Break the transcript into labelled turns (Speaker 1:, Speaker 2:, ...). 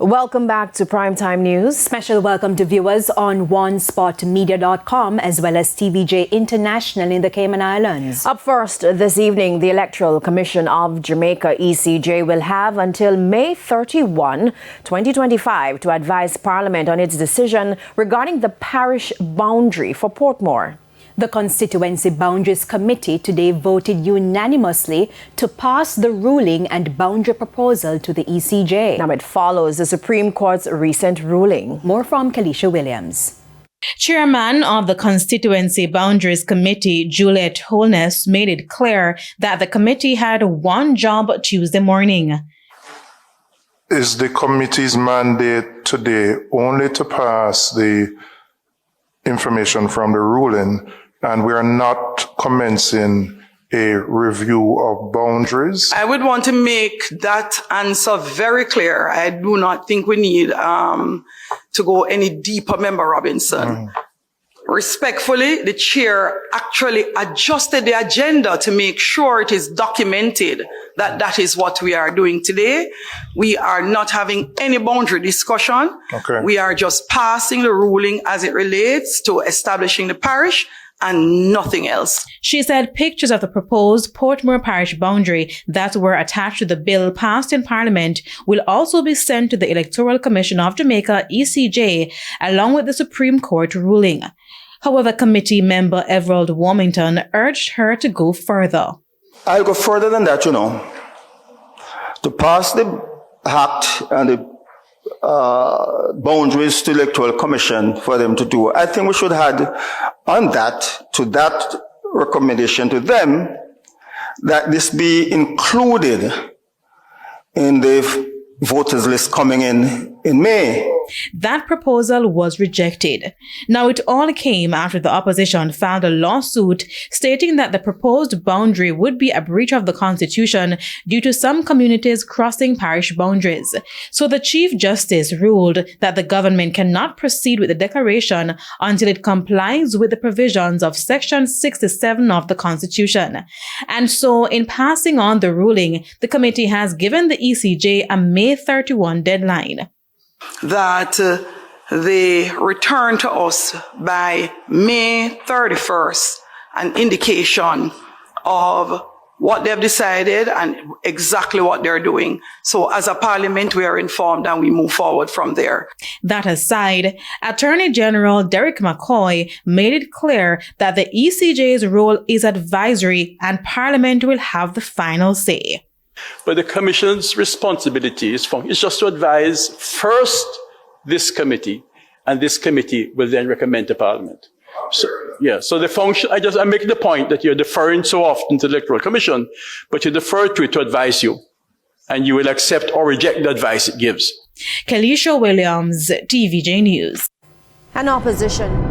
Speaker 1: Welcome back to Primetime News.
Speaker 2: Special welcome to viewers on onespotmedia.com as well as TVJ International in the Cayman Islands.
Speaker 1: Up first this evening, the Electoral Commission of Jamaica, ECJ, will have until May 31, 2025 to advise Parliament on its decision regarding the parish boundary for Portmore.
Speaker 2: The Constituency Boundaries Committee today voted unanimously to pass the ruling and boundary proposal to the ECJ.
Speaker 1: Now it follows the Supreme Court's recent ruling.
Speaker 2: More from Kalisha Williams.
Speaker 3: Chairman of the Constituency Boundaries Committee, Juliet Holness, made it clear that the committee had one job Tuesday morning.
Speaker 4: Is the committee's mandate today only to pass the information from the ruling, and we are not commencing a review of boundaries?
Speaker 5: I would want to make that answer very clear. I do not think we need to go any deeper, Member Robinson. Respectfully, the chair actually adjusted the agenda to make sure it is documented that that is what we are doing today. We are not having any boundary discussion.
Speaker 4: Okay.
Speaker 5: We are just passing the ruling as it relates to establishing the parish and nothing else.
Speaker 3: She said pictures of the proposed Portmore Parish boundary that were attached to the bill passed in Parliament will also be sent to the Electoral Commission of Jamaica, ECJ, along with the Supreme Court ruling. However, committee member Everald Warmington urged her to go further.
Speaker 6: I'll go further than that, to pass the act and the boundaries to the Electoral Commission for them to do. I think we should add on that, to that recommendation to them, that this be included in the voters list coming in May.
Speaker 3: That proposal was rejected. Now, it all came after the opposition filed a lawsuit stating that the proposed boundary would be a breach of the Constitution due to some communities crossing parish boundaries. So the Chief Justice ruled that the government cannot proceed with the declaration until it complies with the provisions of Section 67 of the Constitution. And so, in passing on the ruling, the committee has given the ECJ a May 31 deadline.
Speaker 5: That they return to us by May 31st, an indication of what they've decided and exactly what they're doing. So as a parliament, we are informed and we move forward from there.
Speaker 3: That aside, Attorney General Derek McCoy made it clear that the ECJ's role is advisory and Parliament will have the final say.
Speaker 7: But the Commission's responsibility is just to advise first this committee, and this committee will then recommend to Parliament. So the function, I make the point that you're deferring so often to the Electoral Commission, but you defer to it to advise you, and you will accept or reject the advice it gives.
Speaker 3: Kalisha Williams, TVJ News.
Speaker 1: An opposition